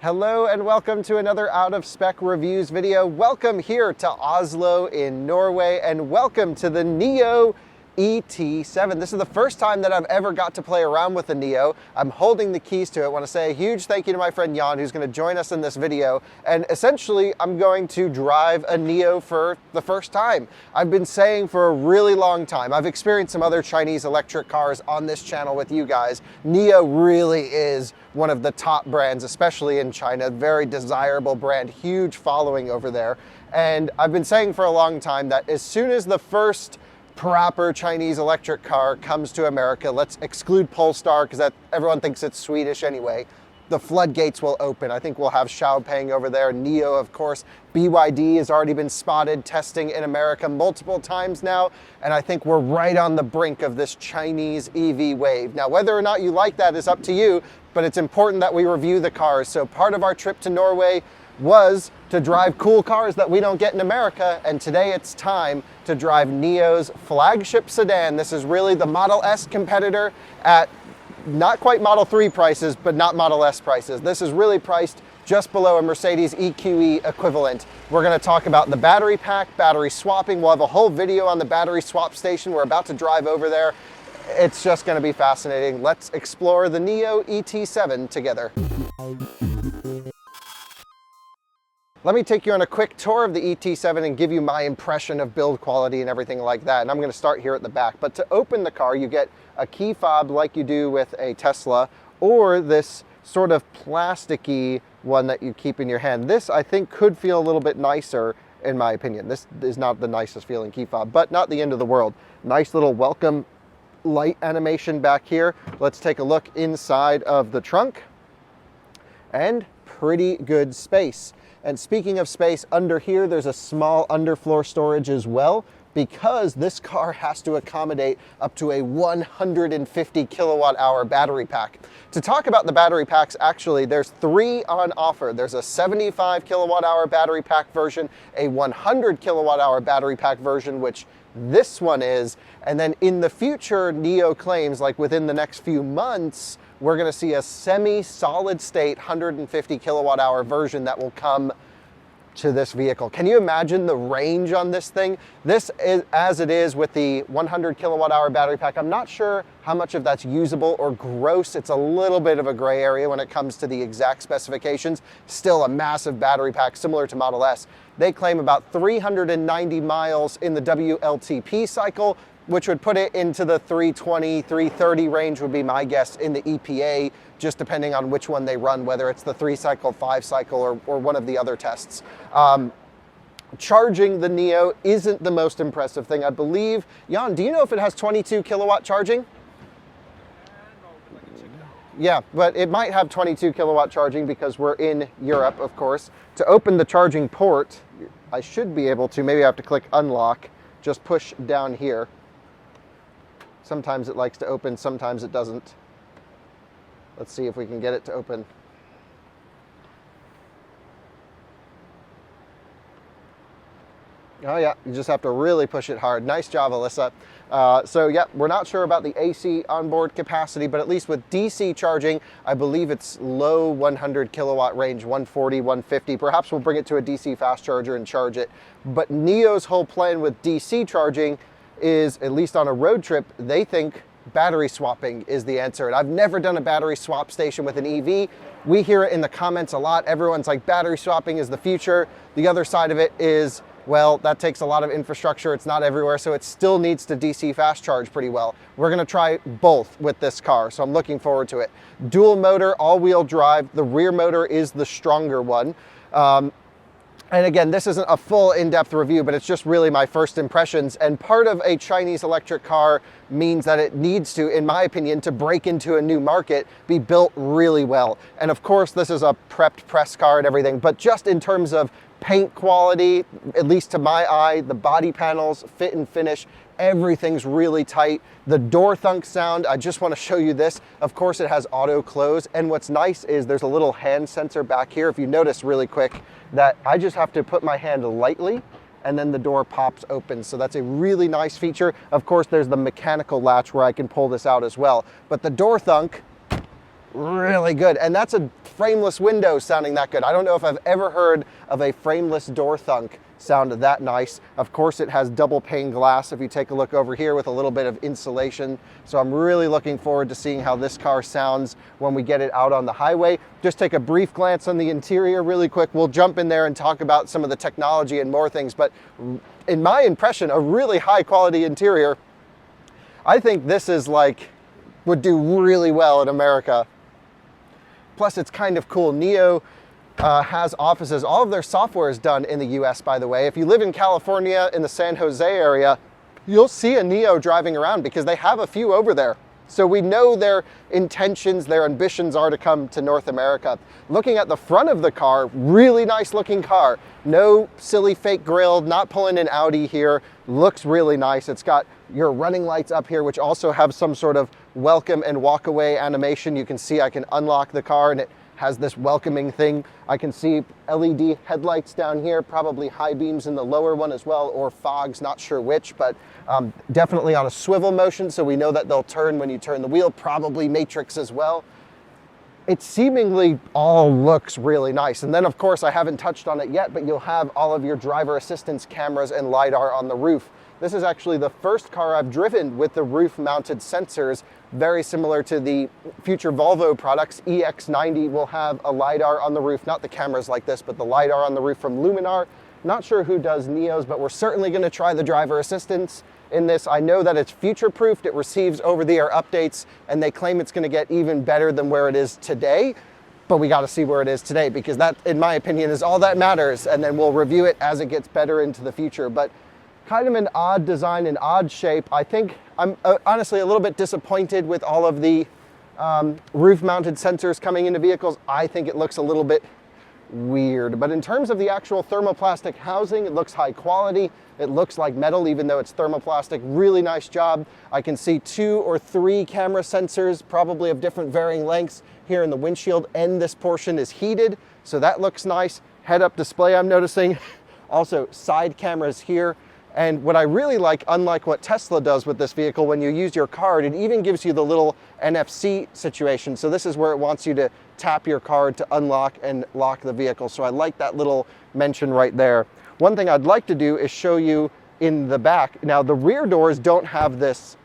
Hello and welcome to another Out of Spec Reviews video. Welcome here to Oslo in Norway and welcome to the NIO ET7. This is the first time that I've ever got to play around with the NIO. I'm holding the keys to it. I want to say a huge thank you to my friend Jan who's going to join us in this video. And essentially I'm going to drive a NIO for the first time. I've been saying for a really long time, I've experienced some other Chinese electric cars on this channel with you guys. NIO really is one of the top brands, especially in China, very desirable brand, huge following over there. And I've been saying for a long time that as soon as the first proper Chinese electric car comes to America, let's exclude Polestar because everyone thinks it's Swedish anyway, the floodgates will open. I think we'll have Xiaopeng over there, NIO of course, BYD has already been spotted testing in America multiple times now, and I think we're right on the brink of this Chinese EV wave. Now whether or not you like that is up to you, but it's important that we review the cars. So part of our trip to Norway was to drive cool cars that we don't get in America, and today it's time to drive NIO's flagship sedan. This is really the Model S competitor at not quite Model 3 prices, but not Model S prices. This is really priced just below a Mercedes EQE equivalent. We're going to talk about the battery pack, battery swapping. We'll have a whole video on the battery swap station. We're about to drive over there. It's just going to be fascinating. Let's explore the NIO ET7 together. Let me take you on a quick tour of the ET7 and give you my impression of build quality and everything like that. And I'm going to start here at the back. But to open the car, you get a key fob like you do with a Tesla, or this sort of plasticky one that you keep in your hand. This, I think, could feel a little bit nicer in my opinion. This is not the nicest feeling key fob, but not the end of the world. Nice little welcome light animation back here. Let's take a look inside of the trunk. And pretty good space. And speaking of space, under here there's a small underfloor storage as well, because this car has to accommodate up to a 150 kilowatt hour battery pack. To talk about the battery packs, actually there's three on offer. There's a 75 kilowatt hour battery pack version, a 100 kilowatt hour battery pack version, which this one is, and then in the future, NIO claims, like within the next few months, we're going to see a semi-solid state 150 kilowatt hour version that will come to this vehicle. Can you imagine the range on this thing? This is as it is with the 100 kilowatt hour battery pack. I'm not sure how much of that's usable or gross. It's a little bit of a gray area when it comes to the exact specifications. Still a massive battery pack similar to Model S. They claim about 390 miles in the WLTP cycle, which would put it into the 320, 330 range would be my guess in the EPA, just depending on which one they run, whether it's the 3-cycle, 5-cycle, or one of the other tests. Charging the NIO isn't the most impressive thing. I believe, Jan, do you know if it has 22 kilowatt charging? Yeah, but it might have 22 kilowatt charging because we're in Europe, of course. To open the charging port, I should be able to, maybe I have to click unlock, just push down here. Sometimes it likes to open, sometimes it doesn't. Let's see if we can get it to open. Oh yeah, you just have to really push it hard. Nice job, Alyssa. So yeah, we're not sure about the AC onboard capacity, but at least with DC charging, I believe it's low 100 kilowatt range, 140, 150. Perhaps we'll bring it to a DC fast charger and charge it. But NIO's whole plan with DC charging is, at least on a road trip, they think battery swapping is the answer. And I've never done a battery swap station with an EV. We hear it in the comments a lot. Everyone's like, battery swapping is the future. The other side of it is, well, that takes a lot of infrastructure. It's not everywhere, so it still needs to DC fast charge pretty well. We're gonna try both with this car, so I'm looking forward to it. Dual motor, all-wheel drive. The rear motor is the stronger one. And again, this isn't a full in-depth review, but it's just really my first impressions. And part of a Chinese electric car means that it needs to, in my opinion, to break into a new market, be built really well. And of course, this is a prepped press car and everything, but just in terms of paint quality, at least to my eye, the body panels, fit and finish, everything's really tight. The door thunk sound, I just want to show you this. Of course, it has auto close. And what's nice is there's a little hand sensor back here. If you notice really quick that I just have to put my hand lightly and then the door pops open. So that's a really nice feature. Of course, there's the mechanical latch where I can pull this out as well. But the door thunk really good. And that's a frameless window sounding that good. I don't know if I've ever heard of a frameless door thunk sound that nice. Of course, it has double pane glass if you take a look over here with a little bit of insulation. So I'm really looking forward to seeing how this car sounds when we get it out on the highway. Just take a brief glance on the interior really quick. We'll jump in there and talk about some of the technology and more things. But in my impression, a really high quality interior. I think this is like, would do really well in America. Plus, it's kind of cool. NIO has offices. All of their software is done in the US, by the way. If you live in California, in the San Jose area, you'll see a NIO driving around because they have a few over there. So we know their intentions, their ambitions are to come to North America. Looking at the front of the car, really nice looking car. No silly fake grille, not pulling an Audi here. Looks really nice. It's got your running lights up here, which also have some sort of welcome and walk away animation. You can see I can unlock the car and it has this welcoming thing. I can see LED headlights down here, probably high beams in the lower one as well, or fogs, not sure which, but definitely on a swivel motion, so we know that they'll turn when you turn the wheel, probably matrix as well. It seemingly all looks really nice. And then of course, I haven't touched on it yet, but you'll have all of your driver assistance cameras and LiDAR on the roof. This is actually the first car I've driven with the roof-mounted sensors, very similar to the future Volvo products. EX90 will have a LiDAR on the roof, not the cameras like this, but the LiDAR on the roof from Luminar. Not sure who does NIOs, but we're certainly going to try the driver assistance in this. I know that it's future-proofed, it receives over-the-air updates, and they claim it's going to get even better than where it is today. But we got to see where it is today, because that, in my opinion, is all that matters, and then we'll review it as it gets better into the future. But kind of an odd design, an odd shape. I think I'm honestly a little bit disappointed with all of the roof-mounted sensors coming into vehicles. I think it looks a little bit weird. But in terms of the actual thermoplastic housing, it looks high quality. It looks like metal, even though it's thermoplastic. Really nice job. I can see 2 or 3 camera sensors, probably of different varying lengths here in the windshield, and this portion is heated, so that looks nice. Head-up display, I'm noticing. Also, side cameras here. And what I really like, unlike what Tesla does with this vehicle, when you use your card, it even gives you the little NFC situation. So this is where it wants you to tap your card to unlock and lock the vehicle. So I like that little mention right there. One thing I'd like to do is show you in the back. Now the rear doors don't have this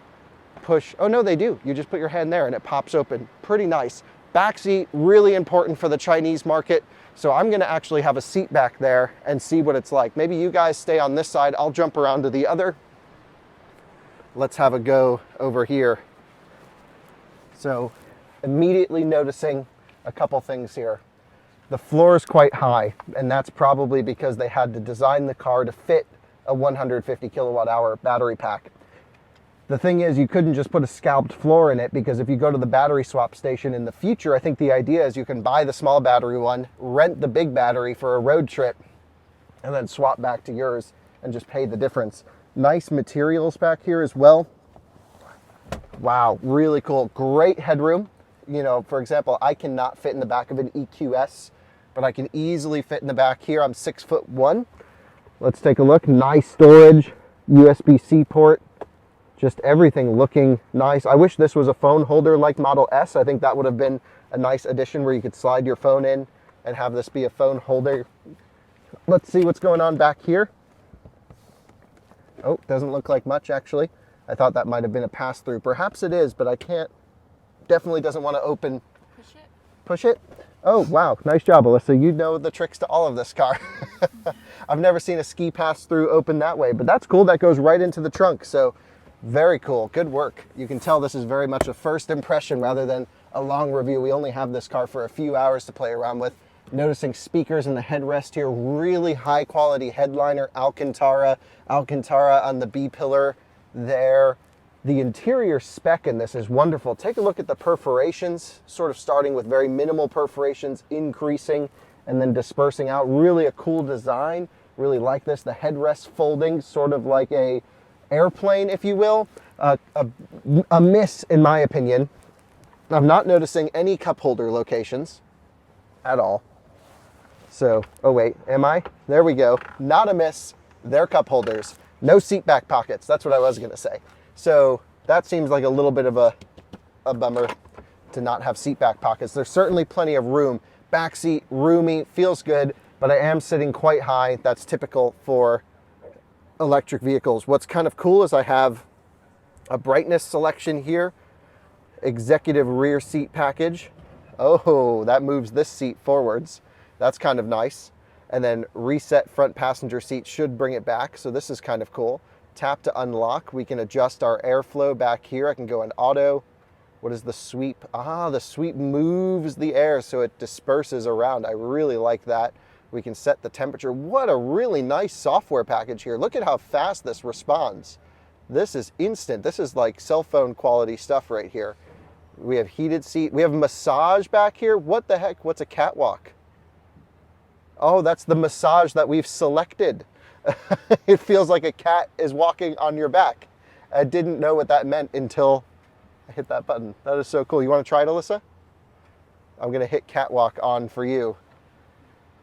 push. Oh no, they do. You just put your hand there and it pops open. Pretty nice. Back seat, really important for the Chinese market. So I'm gonna actually have a seat back there and see what it's like. Maybe you guys stay on this side, I'll jump around to the other. Let's have a go over here. So immediately noticing a couple things here. The floor is quite high, and that's probably because they had to design the car to fit a 150 kilowatt hour battery pack. The thing is, you couldn't just put a scalped floor in it, because if you go to the battery swap station in the future, I think the idea is you can buy the small battery one, rent the big battery for a road trip, and then swap back to yours and just pay the difference. Nice materials back here as well. Wow, really cool. Great headroom. You know, for example, I cannot fit in the back of an EQS, but I can easily fit in the back here. I'm 6'1". Let's take a look. Nice storage, USB-C port. Just everything looking nice. I wish this was a phone holder like Model S. I think that would have been a nice addition where you could slide your phone in and have this be a phone holder. Let's see what's going on back here. Oh, doesn't look like much actually. I thought that might have been a pass-through. Perhaps it is, but I can't, definitely doesn't want to open. Push it. Push it? Oh, wow. Nice job, Alyssa. You know the tricks to all of this car. I've never seen a ski pass-through open that way, but that's cool. That goes right into the trunk. So very cool. Good work. You can tell this is very much a first impression rather than a long review. We only have this car for a few hours to play around with. Noticing speakers in the headrest here. Really high quality headliner, Alcantara on the B-pillar there. The interior spec in this is wonderful. Take a look at the perforations, sort of starting with very minimal perforations, increasing and then dispersing out. Really a cool design. Really like this. The headrest folding, sort of like a airplane, if you will. A miss, in my opinion. I'm not noticing any cup holder locations at all. So, oh wait, am I? There we go. Not a miss. They're cup holders. No seat back pockets. That's what I was going to say. So that seems like a little bit of a bummer. to not have seat back pockets. There's certainly plenty of room. Back seat, roomy, feels good, but I am sitting quite high. That's typical for electric vehicles. What's kind of cool is I have a brightness selection here, executive rear seat package. Oh, that moves this seat forwards. That's kind of nice. And then reset front passenger seat should bring it back. So this is kind of cool. Tap to unlock. We can adjust our airflow back here. I can go in auto. What is the sweep? Ah, the sweep moves the air so it disperses around. I really like that. We can set the temperature. What a really nice software package here. Look at how fast this responds. This is instant. This is like cell phone quality stuff right here. We have heated seat. We have massage back here. What the heck? What's a catwalk? Oh, that's the massage that we've selected. It feels like a cat is walking on your back. I didn't know what that meant until I hit that button. That is so cool. You want to try it, Alyssa? I'm going to hit catwalk on for you.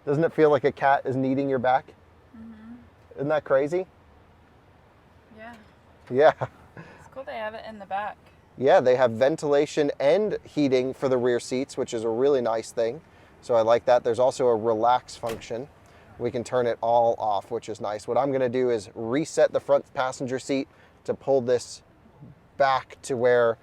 Doesn't it feel like a cat is kneading your back? Mm-hmm. Isn't that crazy? Yeah. Yeah. It's cool they have it in the back. Yeah, they have ventilation and heating for the rear seats, which is a really nice thing. So I like that. There's also a relax function. We can turn it all off, which is nice. What I'm going to do is reset the front passenger seat to pull this back to where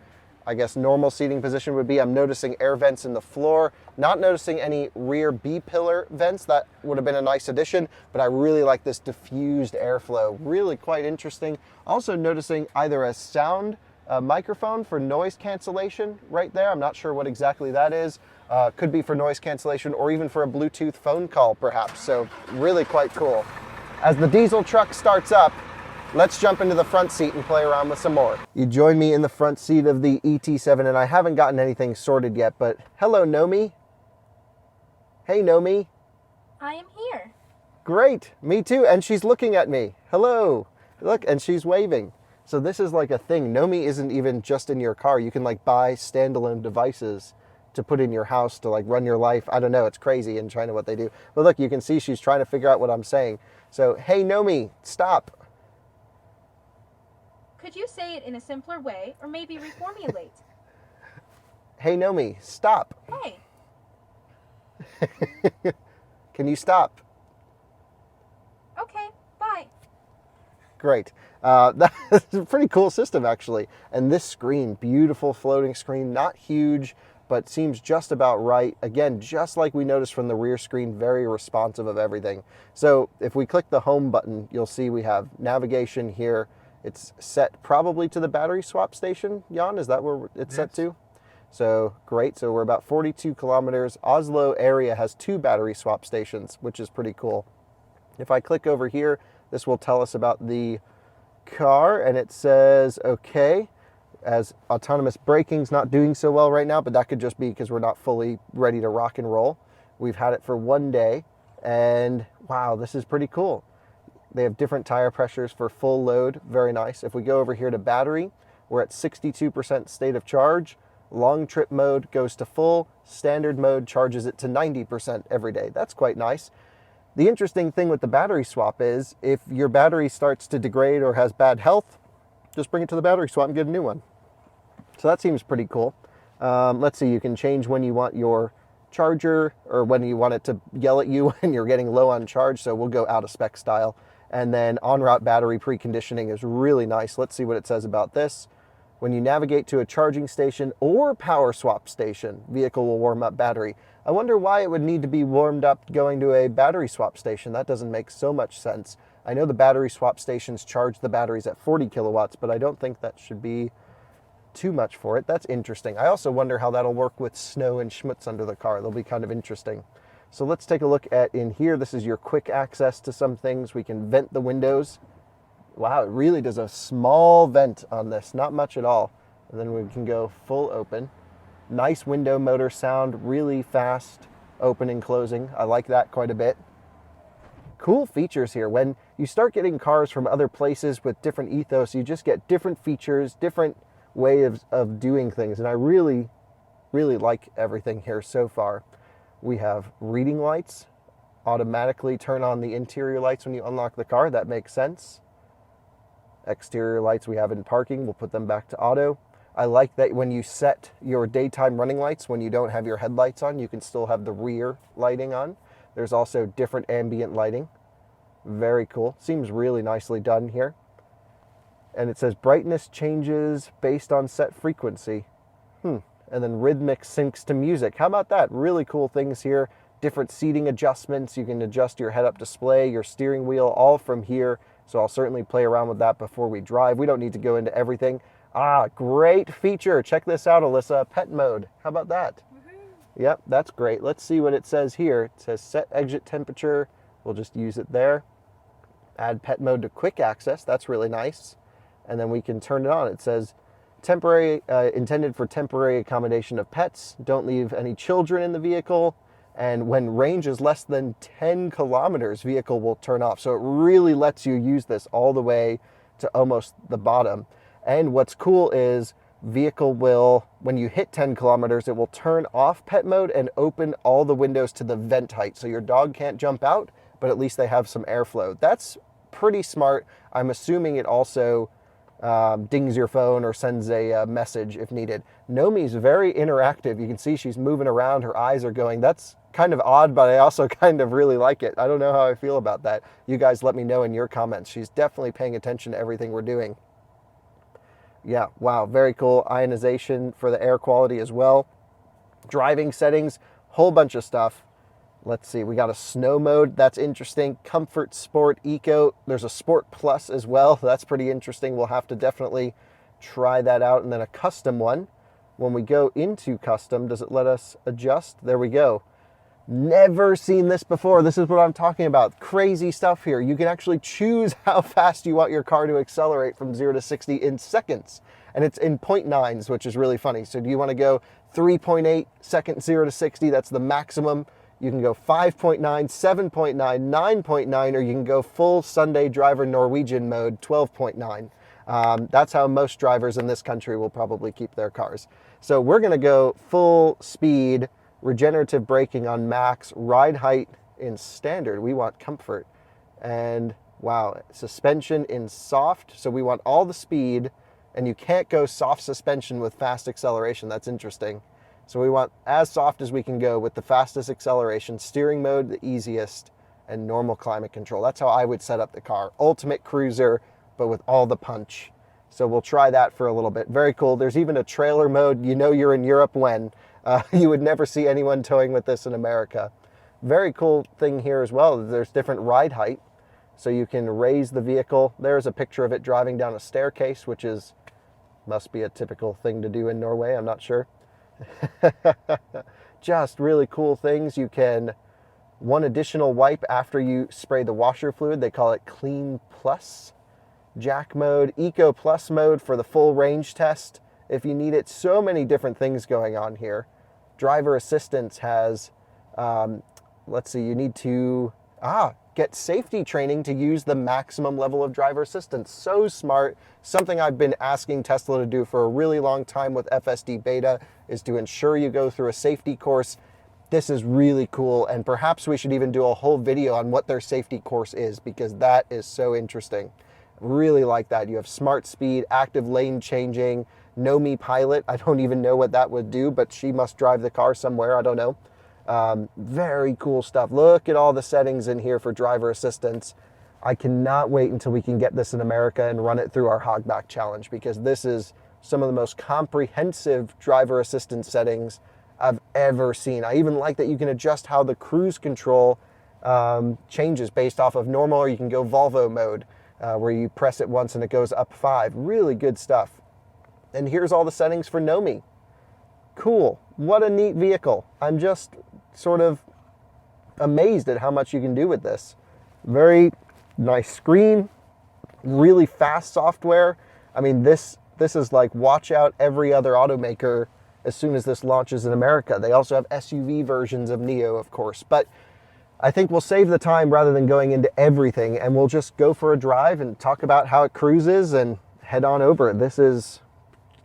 I guess normal seating position would be. I'm noticing air vents in the floor, not noticing any rear B-pillar vents. That would have been a nice addition, but I really like this diffused airflow. Really quite interesting. Also noticing either a sound microphone for noise cancellation right there. I'm not sure what exactly that is. Could be for noise cancellation or even for a Bluetooth phone call perhaps. So really quite cool. As the diesel truck starts up, let's jump into the front seat and play around with some more. You join me in the front seat of the ET7, and I haven't gotten anything sorted yet, but hello, Nomi. Hey, Nomi. I am here. Great, me too, and she's looking at me. Hello. Look, and she's waving. So this is like a thing. Nomi isn't even just in your car. You can like buy standalone devices to put in your house to like run your life. I don't know, it's crazy in China what they do. But look, you can see she's trying to figure out what I'm saying. So, hey, Nomi, stop. Could you say it in a simpler way, or maybe reformulate? Hey, Nomi, stop. Hey. Can you stop? Okay, bye. Great. That's a pretty cool system, actually. And this screen, beautiful floating screen, not huge, but seems just about right. Again, just like we noticed from the rear screen, very responsive of everything. So if we click the home button, you'll see we have navigation here. It's set probably to the battery swap station. Jan, is that where it's set to? So great. So we're about 42 kilometers. Oslo area has 2 battery swap stations, which is pretty cool. If I click over here, this will tell us about the car, and it says, okay, as autonomous braking's not doing so well right now, but that could just be because we're not fully ready to rock and roll. We've had it for 1 day, and wow, this is pretty cool. They have different tire pressures for full load. Very nice. If we go over here to battery, we're at 62% state of charge. Long trip mode goes to full. Standard mode charges it to 90% every day. That's quite nice. The interesting thing with the battery swap is if your battery starts to degrade or has bad health, just bring it to the battery swap and get a new one. So that seems pretty cool. Let's see, you can change when you want your charger or when you want it to yell at you when you're getting low on charge. So we'll go out of spec style. And then on-route battery preconditioning is really nice. Let's see what it says about this. When you navigate to a charging station or power swap station, vehicle will warm up battery. I wonder why it would need to be warmed up going to a battery swap station. That doesn't make so much sense. I know the battery swap stations charge the batteries at 40 kilowatts, but I don't think that should be too much for it. That's interesting. I also wonder how that'll work with snow and schmutz under the car. They'll be kind of interesting. So let's take a look at in here. This is your quick access to some things. We can vent the windows. Wow, it really does a small vent on this, not much at all. And then we can go full open. Nice window motor sound, really fast open and closing. I like that quite a bit. Cool features here. When you start getting cars from other places with different ethos, you just get different features, different ways of doing things. And I really, really like everything here so far. We have reading lights, automatically turn on the interior lights when you unlock the car. That makes sense. Exterior lights we have in parking, we'll put them back to auto. I like that when you set your daytime running lights, when you don't have your headlights on, you can still have the rear lighting on. There's also different ambient lighting. Very cool. Seems really nicely done here. And it says brightness changes based on set frequency. And then rhythmic syncs to music. How about that? Really cool things here. Different seating adjustments. You can adjust your head-up display, your steering wheel, all from here. So I'll certainly play around with that before we drive. We don't need to go into everything. Great feature. Check this out, Alyssa. Pet mode. How about that? Yep, that's great. Let's see what it says here. It says set exit temperature. We'll just use it there. Add pet mode to quick access. That's really nice. And then we can turn it on. It says temporary, intended for temporary accommodation of pets. Don't leave any children in the vehicle. And when range is less than 10 kilometers, vehicle will turn off. So it really lets you use this all the way to almost the bottom. And what's cool is vehicle will, when you hit 10 kilometers, it will turn off pet mode and open all the windows to the vent height. So your dog can't jump out, but at least they have some airflow. That's pretty smart. I'm assuming it also dings your phone or sends a message if needed. Nomi's very interactive. You can see she's moving around. Her eyes are going. That's kind of odd, but I also kind of really like it. I don't know how I feel about that. You guys let me know in your comments. She's definitely paying attention to everything we're doing. Yeah, wow, very cool. Ionization for the air quality as well. Driving settings, whole bunch of stuff. Let's see, we got a snow mode. That's interesting. Comfort, sport, eco. There's a sport plus as well. That's pretty interesting. We'll have to definitely try that out. And then a custom one. When we go into custom, does it let us adjust? There we go. Never seen this before. This is what I'm talking about. Crazy stuff here. You can actually choose how fast you want your car to accelerate from 0 to 60 in seconds. And it's in 0.9s, which is really funny. So do you want to go 3.8 seconds 0 to 60? That's the maximum. You can go 5.9, 7.9, 9.9, or you can go full Sunday driver Norwegian mode, 12.9. That's how most drivers in this country will probably keep their cars. So we're going to go full speed, regenerative braking on max, ride height in standard. We want comfort. And wow, suspension in soft. So we want all the speed, and you can't go soft suspension with fast acceleration. That's interesting. So we want as soft as we can go with the fastest acceleration, steering mode the easiest, and normal climate control. That's how I would set up the car. Ultimate cruiser, but with all the punch. So we'll try that for a little bit. Very cool. There's even a trailer mode. You know you're in Europe when. You would never see anyone towing with this in America. Very cool thing here as well. There's different ride height. So you can raise the vehicle. There's a picture of it driving down a staircase, which must be a typical thing to do in Norway. I'm not sure. Just really cool things. You can, one additional wipe after you spray the washer fluid. They call it Clean Plus. Jack mode, Eco Plus mode for the full range test if you need it. So many different things going on here. Driver assistance has, let's see, you need to get safety training to use the maximum level of driver assistance. So smart. Something I've been asking Tesla to do for a really long time with FSD beta is to ensure you go through a safety course. This is really cool, and perhaps we should even do a whole video on what their safety course is, because that is so interesting. Really like that. You have smart speed, active lane changing, Nomi pilot. I don't even know what that would do, but she must drive the car somewhere. I don't know. Very cool stuff. Look at all the settings in here for driver assistance. I cannot wait until we can get this in America and run it through our Hogback challenge, because this is some of the most comprehensive driver assistance settings I've ever seen. I even like that you can adjust how the cruise control changes based off of normal, or you can go Volvo mode, where you press it once and it goes up 5. Really good stuff. And here's all the settings for Nomi. Cool. What a neat vehicle. I'm just sort of amazed at how much you can do with this. Very nice screen, really fast software. I mean, this is like watch out every other automaker as soon as this launches in America. They also have SUV versions of NIO, of course, but I think we'll save the time rather than going into everything, and we'll just go for a drive and talk about how it cruises and head on over. This has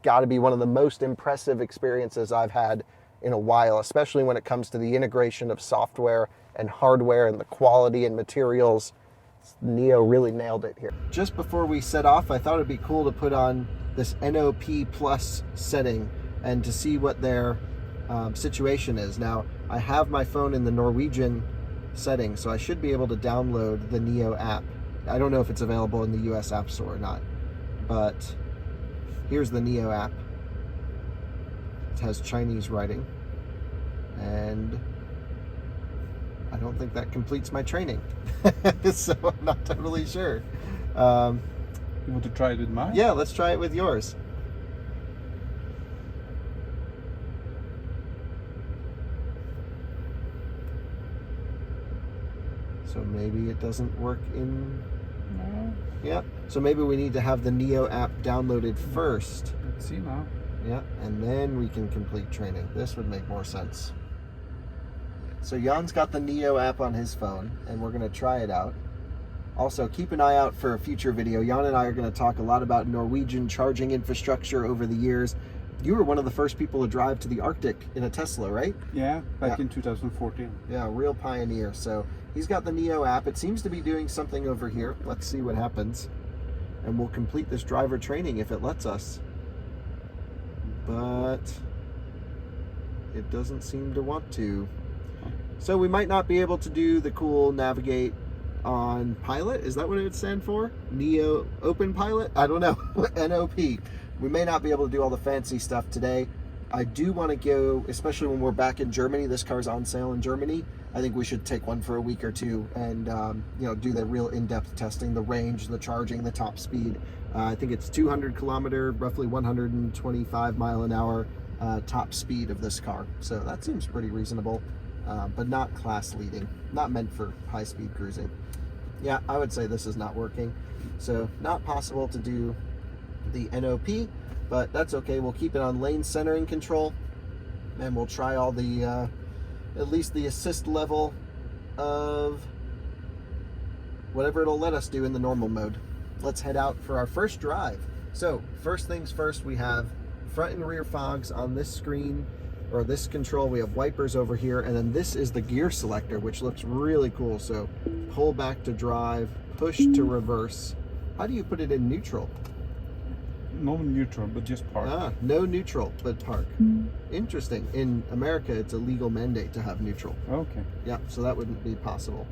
got to be one of the most impressive experiences I've had in a while, especially when it comes to the integration of software and hardware and the quality and materials. NIO really nailed it here. Just before we set off, I thought it'd be cool to put on this NOP plus setting and to see what their situation is. Now, I have my phone in the Norwegian setting, so I should be able to download the NIO app. I don't know if it's available in the US App Store or not, but here's the NIO app. It has Chinese writing, and I don't think that completes my training. So I'm not totally sure. You want to try it with mine? Yeah, let's try it with yours. So maybe it doesn't work in... No. Yeah, so maybe we need to have the NIO app downloaded first. Let's see now. Yeah, and then we can complete training. This would make more sense. So Jan's got the NIO app on his phone, and we're going to try it out. Also, keep an eye out for a future video. Jan and I are going to talk a lot about Norwegian charging infrastructure over the years. You were one of the first people to drive to the Arctic in a Tesla, right? Yeah, back in 2014. Yeah, real pioneer. So he's got the NIO app. It seems to be doing something over here. Let's see what happens. And we'll complete this driver training if it lets us. But it doesn't seem to want to. So we might not be able to do the cool navigate on pilot. Is that what it would stand for? NIO Open Pilot? I don't know. NOP. We may not be able to do all the fancy stuff today. I do want to go, especially when we're back in Germany. This car's on sale in Germany. I think we should take one for a week or two and do the real in-depth testing, the range, the charging, the top speed. I think it's 200 kilometer, roughly 125 mile an hour top speed of this car. So that seems pretty reasonable, but not class leading, not meant for high speed cruising. Yeah, I would say this is not working. So not possible to do the NOP, but that's okay. We'll keep it on lane centering control, and we'll try all the, at least the assist level of whatever it'll let us do in the normal mode. Let's head out for our first drive. So first things first, we have front and rear fogs on this screen, or this control. We have wipers over here, and then this is the gear selector, which looks really cool. So pull back to drive, push to reverse. How do you put it in neutral? No neutral, but just park. Ah, no neutral, but park. Interesting. In America, it's a legal mandate to have neutral. Okay. Yeah, so that wouldn't be possible.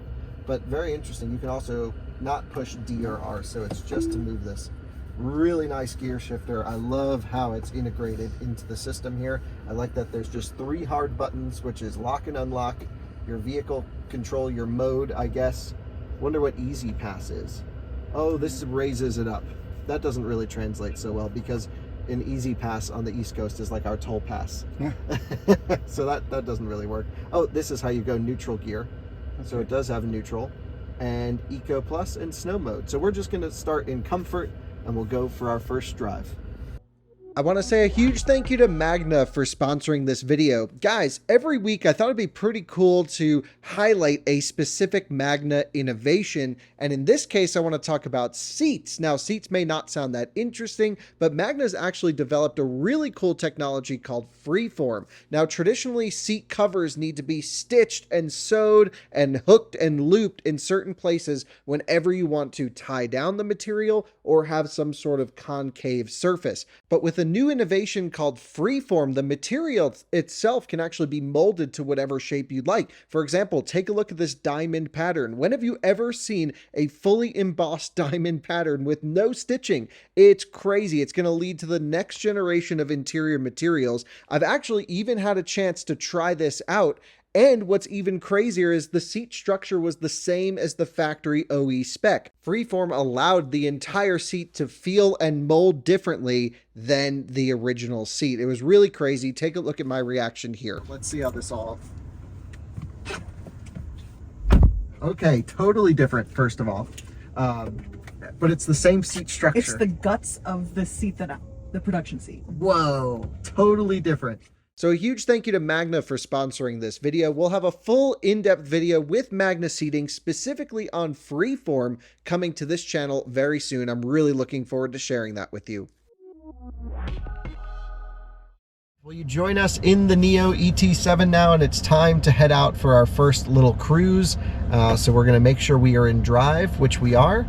But very interesting. You can also not push D or R, so it's just to move this. Really nice gear shifter. I love how it's integrated into the system here. I like that there's just 3 hard buttons, which is lock and unlock, your vehicle control, your mode, I guess. Wonder what Easy Pass is. Oh, this raises it up. That doesn't really translate so well, because an Easy Pass on the East Coast is like our toll pass. Yeah. So that doesn't really work. Oh, this is how you go neutral gear. Okay. So it does have neutral and Eco Plus and snow mode. So we're just going to start in comfort, and we'll go for our first drive. I want to say a huge thank you to Magna for sponsoring this video. Guys, every week I thought it'd be pretty cool to highlight a specific Magna innovation, and in this case I want to talk about seats. Now, seats may not sound that interesting, but Magna's actually developed a really cool technology called Freeform. Now, traditionally seat covers need to be stitched and sewed and hooked and looped in certain places whenever you want to tie down the material or have some sort of concave surface. But with a new innovation called Freeform, the material itself can actually be molded to whatever shape you'd like. For example, take a look at this diamond pattern. When have you ever seen a fully embossed diamond pattern with no stitching? It's crazy. It's going to lead to the next generation of interior materials. I've actually even had a chance to try this out. And what's even crazier is the seat structure was the same as the factory OE spec. Freeform allowed the entire seat to feel and mold differently than the original seat. It was really crazy. Take a look at my reaction here. Let's see how this all... Okay, totally different, first of all. But it's the same seat structure. It's the guts of the seat the production seat. Whoa, totally different. So a huge thank you to Magna for sponsoring this video. We'll have a full in-depth video with Magna seating specifically on Freeform coming to this channel very soon. I'm really looking forward to sharing that with you. Will you join us in the NIO ET7 now? And it's time to head out for our first little cruise. So we're going to make sure we are in drive, which we are.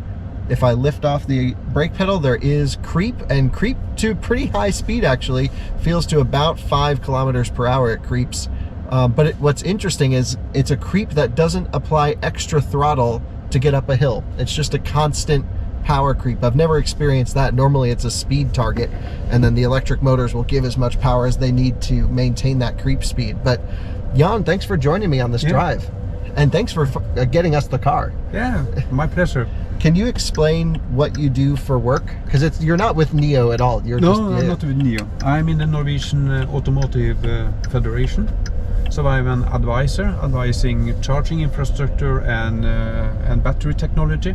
If I lift off the brake pedal, there is creep, and creep to pretty high speed actually. Feels to about 5 kilometers per hour it creeps. But what's interesting is it's a creep that doesn't apply extra throttle to get up a hill. It's just a constant power creep. I've never experienced that. Normally it's a speed target, and then the electric motors will give as much power as they need to maintain that creep speed. But Jan, thanks for joining me on this drive. And thanks for getting us the car. Yeah, my pleasure. Can you explain what you do for work? Because you're not with NIO at all. You're No, I'm not with NIO. I'm in the Norwegian Automotive Federation. So I'm an advisor, advising charging infrastructure and battery technology.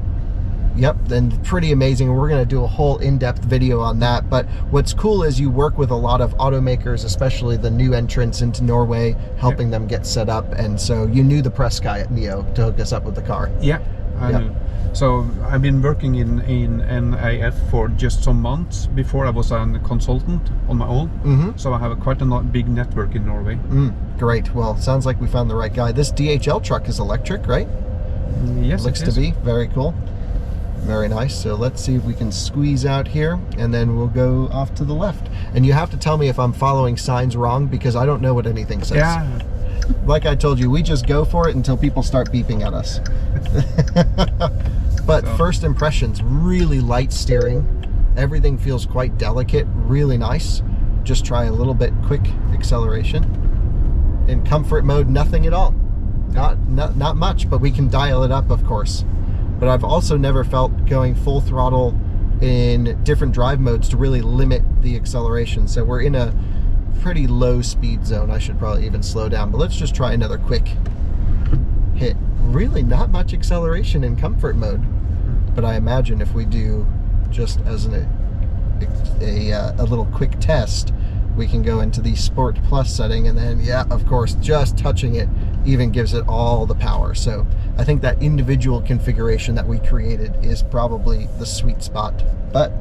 Yep, and pretty amazing. We're going to do a whole in-depth video on that. But what's cool is you work with a lot of automakers, especially the new entrants into Norway, helping them get set up. And so you knew the press guy at NIO to hook us up with the car. Yeah, I know. So I've been working in NIF for just some months. Before I was a consultant on my own. So I have quite a big network in Norway. Great. Well, sounds like we found the right guy. This DHL truck is electric, right? Yes, Looks to be. Very cool. Very nice. So let's see if we can squeeze out here, and then we'll go off to the left. And you have to tell me if I'm following signs wrong, because I don't know what anything says. Yeah. Like I told you, we just go for it until people start beeping at us. But first impressions, really light steering. Everything feels quite delicate, really nice. Just try a little bit quick acceleration. In comfort mode, nothing at all. Not much, but we can dial it up, of course. But I've also never felt going full throttle in different drive modes to really limit the acceleration. So we're in a pretty low speed zone. I should probably even slow down, but let's just try another quick hit. Really not much acceleration in comfort mode, but I imagine if we do just as a little quick test, we can go into the Sport Plus setting, and then yeah, of course, just touching it even gives it all the power. So I think that individual configuration that we created is probably the sweet spot. But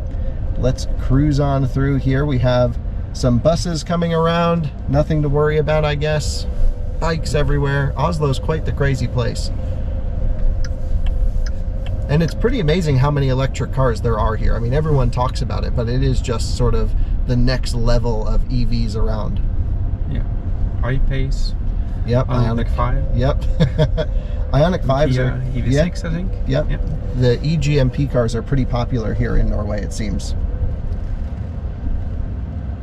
let's cruise on through here. We have some buses coming around, nothing to worry about, I guess. Bikes everywhere. Oslo's quite the crazy place. And it's pretty amazing how many electric cars there are here. I mean, everyone talks about it, but it is just sort of the next level of EVs around. Yeah. I-Pace. Yep. Ioniq 5. Yep. Ioniq 5s are EV6, I think. Yep. The eGMP cars are pretty popular here in Norway, it seems.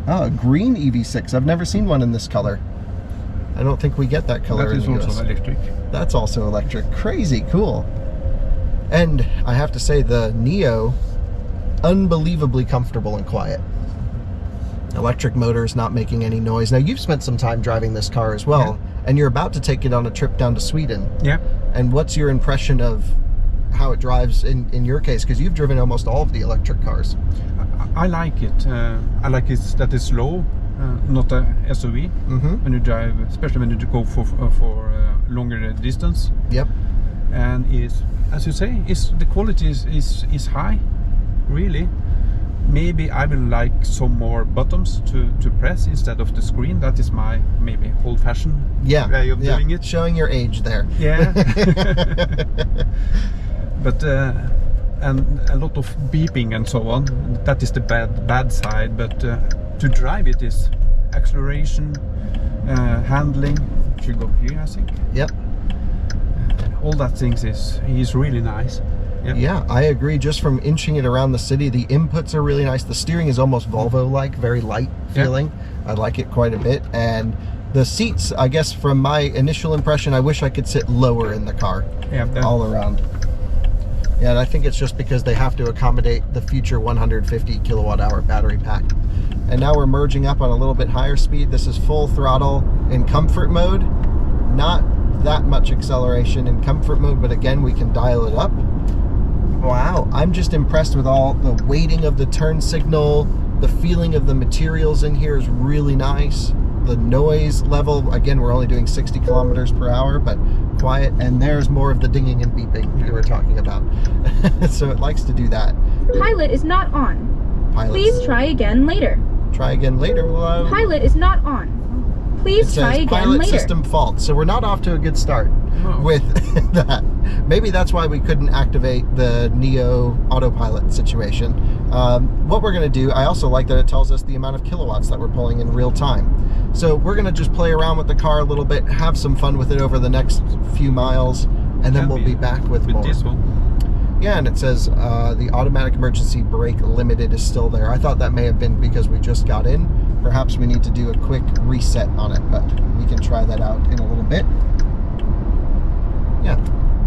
Oh, a green EV6. I've never seen one in this color. I don't think we get that color in the US. That is also electric. That's also electric. Crazy cool. And I have to say, the NIO, unbelievably comfortable and quiet. Electric motors, not making any noise. Now, you've spent some time driving this car as well, and you're about to take it on a trip down to Sweden. Yeah. And what's your impression of how it drives in your case? Because you've driven almost all of the electric cars. I like it. I like it that it's slow, not a SUV. When you drive, especially when you go for longer distance. Yep. And is, as you say, the quality is high, really. Maybe I will like some more buttons to press instead of the screen. That is my maybe old-fashioned way of doing it. Showing your age there. Yeah. But and a lot of beeping and so on. That is the bad side. But to drive it is acceleration, handling. Should go here, I think. Yep. All that things is really nice. Yep. Yeah, I agree. Just from inching it around the city, the inputs are really nice. The steering is almost Volvo-like, very light feeling. I like it quite a bit. And the seats, I guess from my initial impression, I wish I could sit lower in the car, all around. Yeah, and I think it's just because they have to accommodate the future 150 kilowatt hour battery pack. And now we're merging up on a little bit higher speed. This is full throttle in comfort mode. Not that much acceleration in comfort mode, but again, we can dial it up. Wow, I'm just impressed with all the weighting of the turn signal. The feeling of the materials in here is really nice. The noise level, again, we're only doing 60 kilometers per hour, but quiet. And there's more of the dinging and beeping you were talking about. So it likes to do that. Pilot is not on. Pilots. Please try again later. Try again later. Well, Pilot is not on. Please try again pilot later. System fault. So we're not off to a good start with that. maybe that's why we couldn't activate the NIO autopilot situation. What we're going to do, I also like that it tells us the amount of kilowatts that we're pulling in real time. So we're going to just play around with the car a little bit, have some fun with it over the next few miles, and then we'll be back with more. This one. Yeah, and it says the automatic emergency brake limited is still there. I thought that may have been because we just got in. Perhaps we need to do a quick reset on it, but we can try that out in a little bit. Yeah,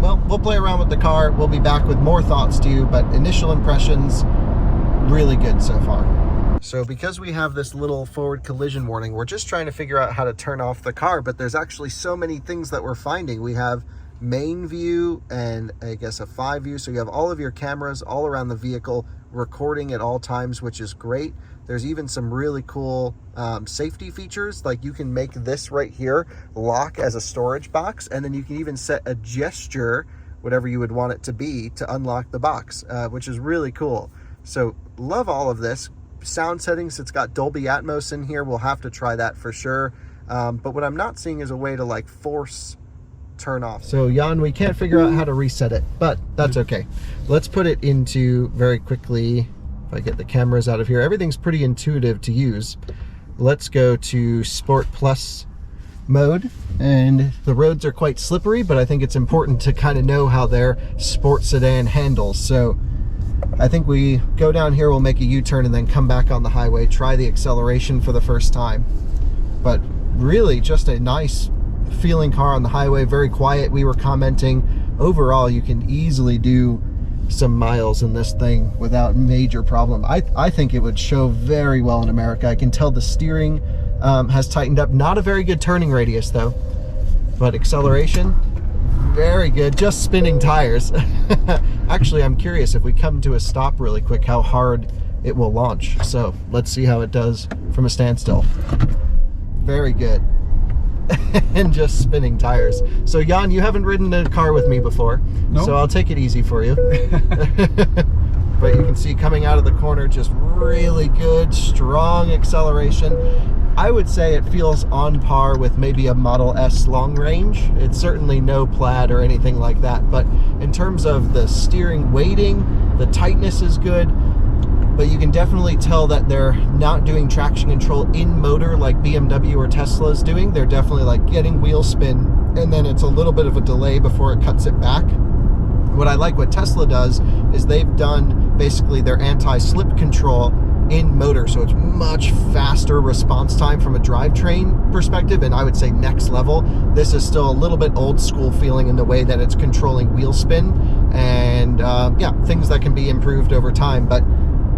well, we'll play around with the car. We'll be back with more thoughts to you, but initial impressions, really good so far. So because we have this little forward collision warning, we're just trying to figure out how to turn off the car, but there's actually so many things that we're finding. We have main view and I guess a 5 view, so you have all of your cameras all around the vehicle recording at all times, which is great. There's even some really cool safety features, like you can make this right here lock as a storage box, and then you can even set a gesture, whatever you would want it to be, to unlock the box, which is really cool. So love all of this. Sound settings, it's got Dolby Atmos in here. We'll have to try that for sure. But what I'm not seeing is a way to like force turn off. So Jan, we can't figure out how to reset it, but that's okay. Let's put it into very quickly. If I get the cameras out of here, everything's pretty intuitive to use. Let's go to Sport Plus mode, and the roads are quite slippery, but I think it's important to kind of know how their sport sedan handles. So I think we go down here, we'll make a U-turn and then come back on the highway, try the acceleration for the first time. But really just a nice feeling car on the highway, very quiet. We were commenting, overall you can easily do some miles in this thing without major problem. I think it would show very well in America. I can tell the steering has tightened up. Not a very good turning radius though, but acceleration, very good. Just spinning tires. Actually, I'm curious if we come to a stop really quick, how hard it will launch. So let's see how it does from a standstill. Very good. And just spinning tires. So Jan, you haven't ridden a car with me before, no. So I'll take it easy for you. But you can see coming out of the corner, just really good, strong acceleration. I would say it feels on par with maybe a Model S long range. It's certainly no Plaid or anything like that, but in terms of the steering weighting, the tightness is good. But you can definitely tell that they're not doing traction control in motor like BMW or Tesla is doing. They're definitely like getting wheel spin, and then it's a little bit of a delay before it cuts it back. What I like what Tesla does is they've done basically their anti-slip control in motor, so it's much faster response time from a drivetrain perspective, and I would say next level. This is still a little bit old school feeling in the way that it's controlling wheel spin, and yeah, things that can be improved over time, but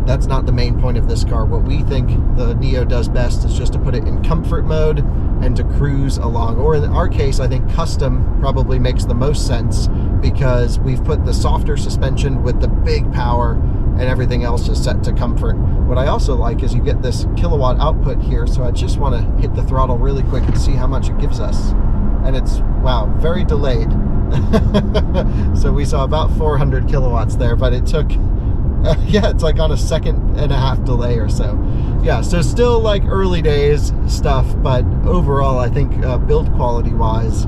that's not the main point of this car. What we think the NIO does best is just to put it in comfort mode and to cruise along. Or in our case, I think custom probably makes the most sense because we've put the softer suspension with the big power and everything else is set to comfort. What I also like is you get this kilowatt output here, so I just want to hit the throttle really quick and see how much it gives us. And it's, wow, very delayed. So we saw about 400 kilowatts there, but it took yeah, it's like on a 1.5 second delay or so. Yeah, so still like early days stuff, but overall I think build quality wise,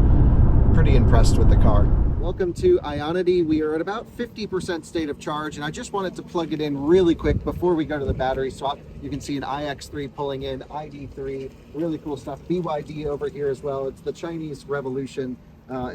pretty impressed with the car. Welcome to Ionity. We are at about 50% state of charge, and I just wanted to plug it in really quick before we go to the battery swap. You can see an iX3 pulling in, ID3, really cool stuff. BYD over here as well. It's the Chinese revolution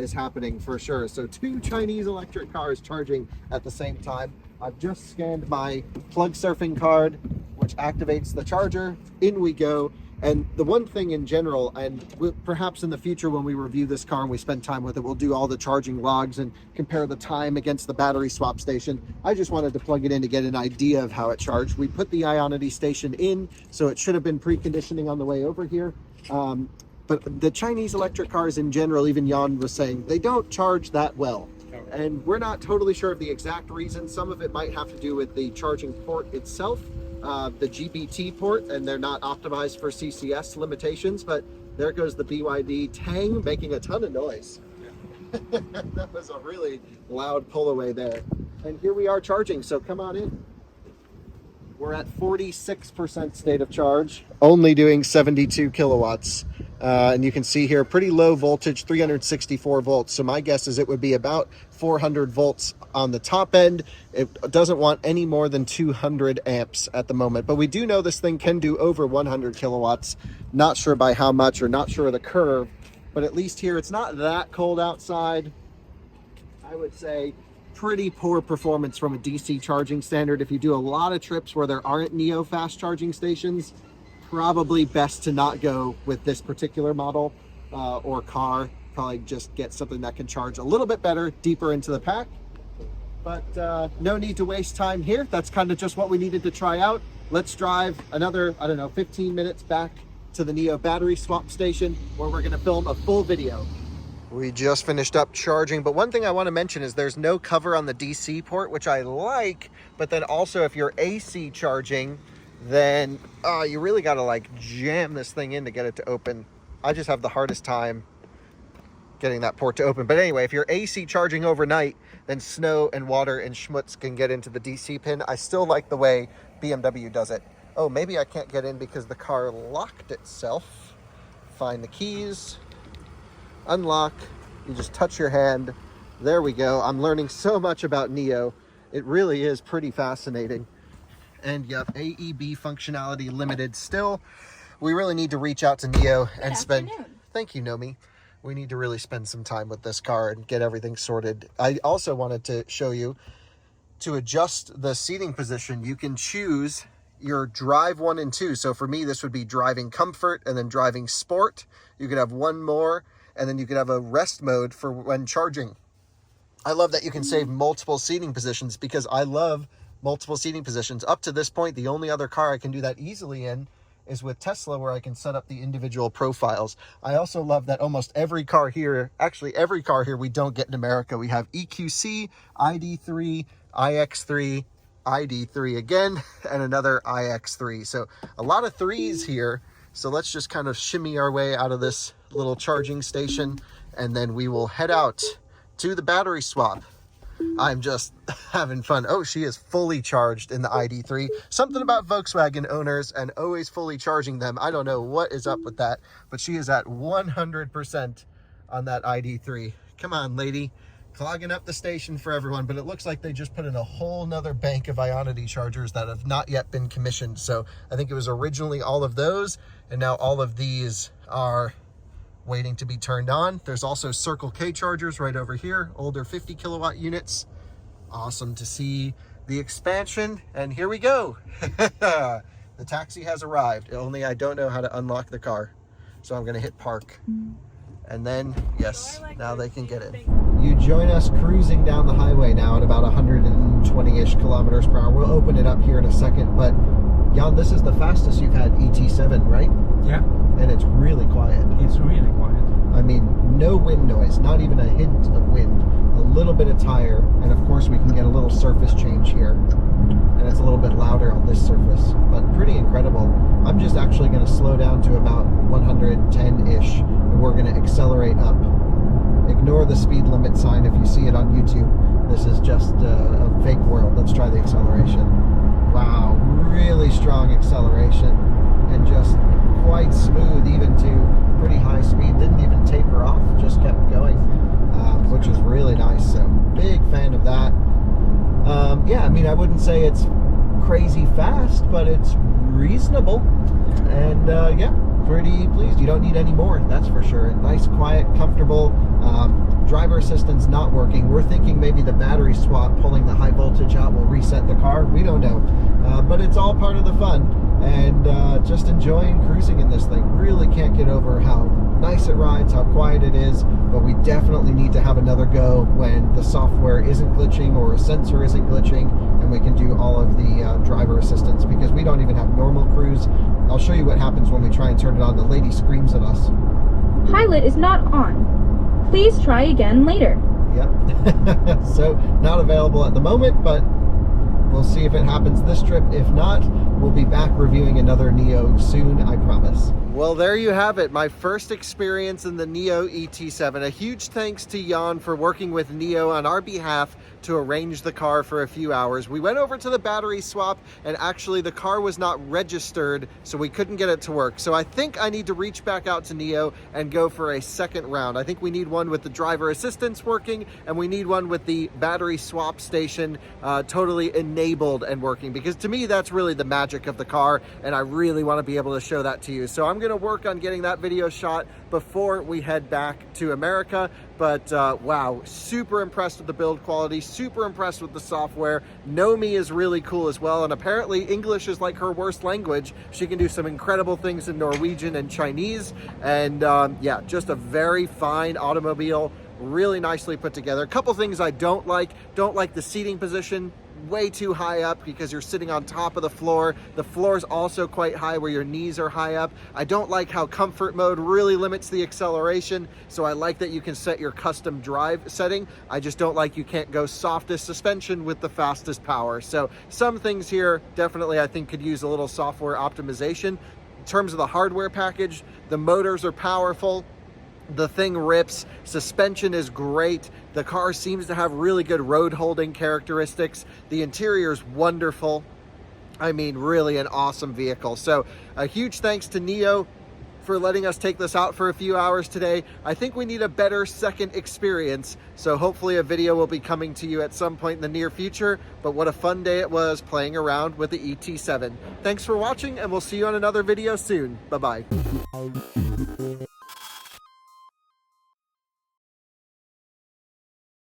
is happening for sure. So 2 Chinese electric cars charging at the same time. I've just scanned my plug surfing card, which activates the charger. In we go. And the one thing in general, and perhaps in the future when we review this car and we spend time with it, we'll do all the charging logs and compare the time against the battery swap station. I just wanted to plug it in to get an idea of how it charged. We put the Ionity station in, so it should have been preconditioning on the way over here. But the Chinese electric cars in general, even Jan was saying, they don't charge that well. And we're not totally sure of the exact reason. Some of it might have to do with the charging port itself, the GBT port, and they're not optimized for CCS limitations, but there goes the BYD Tang making a ton of noise. That was a really loud pull away there. And here we are charging, so come on in. We're at 46% state of charge, only doing 72 kilowatts. And you can see here, pretty low voltage, 364 volts. So my guess is it would be about 400 volts on the top end. It doesn't want any more than 200 amps at the moment. But we do know this thing can do over 100 kilowatts. Not sure by how much, or not sure of the curve. But at least here, it's not that cold outside. I would say pretty poor performance from a DC charging standard. If you do a lot of trips where there aren't NIO fast charging stations, probably best to not go with this particular model or car. Probably just get something that can charge a little bit better, deeper into the pack. But no need to waste time here. That's kind of just what we needed to try out. Let's drive another, I don't know, 15 minutes back to the NIO battery swap station, where we're gonna film a full video. We just finished up charging, but one thing I want to mention is there's no cover on the DC port, which I like, but then also if you're AC charging, then you really got to like jam this thing in to get it to open. I just have the hardest time getting that port to open. But anyway, if you're AC charging overnight, then snow and water and schmutz can get into the DC pin. I still like the way BMW does it. Oh, maybe I can't get in because the car locked itself. Find the keys. Unlock, you just touch your hand. There we go. I'm learning so much about NIO. It really is pretty fascinating. And yep, AEB functionality limited still. We really need to reach out to NIO and spend, thank you, Nomi. We need to really spend some time with this car and get everything sorted. I also wanted to show you, to adjust the seating position, you can choose your drive 1 and 2. So for me, this would be driving comfort and then driving sport. You could have one more, and then you could have a rest mode for when charging. I love that you can save multiple seating positions, because I love multiple seating positions. Up to this point, the only other car I can do that easily in is with Tesla, where I can set up the individual profiles. I also love that almost every car here, actually every car here we don't get in America. We have EQC, ID3, iX3, ID3 again, and another iX3. So a lot of threes here. So let's just kind of shimmy our way out of this little charging station, and then we will head out to the battery swap. I'm just having fun. Oh, she is fully charged in the ID3. Something about Volkswagen owners and always fully charging them. I don't know what is up with that, but she is at 100% on that ID3. Come on, lady. Clogging up the station for everyone, but it looks like they just put in a whole nother bank of Ionity chargers that have not yet been commissioned. So I think it was originally all of those, and now all of these are waiting to be turned on. There's also Circle K chargers right over here, older 50 kilowatt units. Awesome to see the expansion, and here we go. The taxi has arrived, only I don't know how to unlock the car. So I'm gonna hit park. And then, yes, now they can get in. You join us cruising down the highway now at about 120-ish kilometers per hour. We'll open it up here in a second, but Jan, this is the fastest you've had ET7, right? Yeah. And it's really quiet. It's really quiet. I mean, no wind noise, not even a hint of wind. A little bit of tire, and of course we can get a little surface change here. And it's a little bit louder on this surface, but pretty incredible. I'm just actually going to slow down to about 110-ish, and we're going to accelerate up. Ignore the speed limit sign if you see it on YouTube. This is just a fake world. Let's try the acceleration. Wow, really strong acceleration, and just quite smooth, even to pretty high speed. Didn't even taper off, just kept going, which is really nice. So big fan of that. Yeah, I mean, I wouldn't say it's crazy fast, but it's reasonable, and yeah, pretty pleased. You don't need any more, that's for sure. Nice, quiet, comfortable. Driver assistance not working. We're thinking maybe the battery swap, pulling the high voltage out, will reset the car. We don't know, but it's all part of the fun, and just enjoying cruising in this thing. Really can't get over how nice it rides, how quiet it is, but we definitely need to have another go when the software isn't glitching or a sensor isn't glitching, and we can do all of the driver assistance, because we don't even have normal cruise. I'll show you what happens when we try and turn it on. The lady screams at us. Pilot is not on. Please try again later. Yep. So not available at the moment, but we'll see if it happens this trip. If not, we'll be back reviewing another NIO soon, I promise. Well, there you have it, my first experience in the NIO ET7. A huge thanks to Jan for working with NIO on our behalf to arrange the car for a few hours. We went over to the battery swap, and actually the car was not registered, so we couldn't get it to work. So I think I need to reach back out to NIO and go for a second round. I think we need one with the driver assistance working, and we need one with the battery swap station totally enabled and working, because to me that's really the magic of the car, and I really want to be able to show that to you. So I'm going to work on getting that video shot before we head back to America. But wow, super impressed with the build quality, super impressed with the software. Nomi is really cool as well, and apparently English is like her worst language. She can do some incredible things in Norwegian and Chinese, and yeah, just a very fine automobile, really nicely put together. A couple things I don't like the seating position. Way too high up because you're sitting on top of the floor. The floor is also quite high where your knees are high up. I don't like how comfort mode really limits the acceleration, so I like that you can set your custom drive setting. I just don't like you can't go softest suspension with the fastest power. So some things here definitely I think could use a little software optimization. In terms of the hardware package, the motors are powerful. The thing rips, suspension is great, the car seems to have really good road holding characteristics, the interior is wonderful. I mean, really an awesome vehicle. So a huge thanks to NIO for letting us take this out for a few hours today. I think we need a better second experience, so hopefully a video will be coming to you at some point in the near future. But what a fun day it was playing around with the ET7. Thanks for watching, and we'll see you on another video soon. Bye-bye.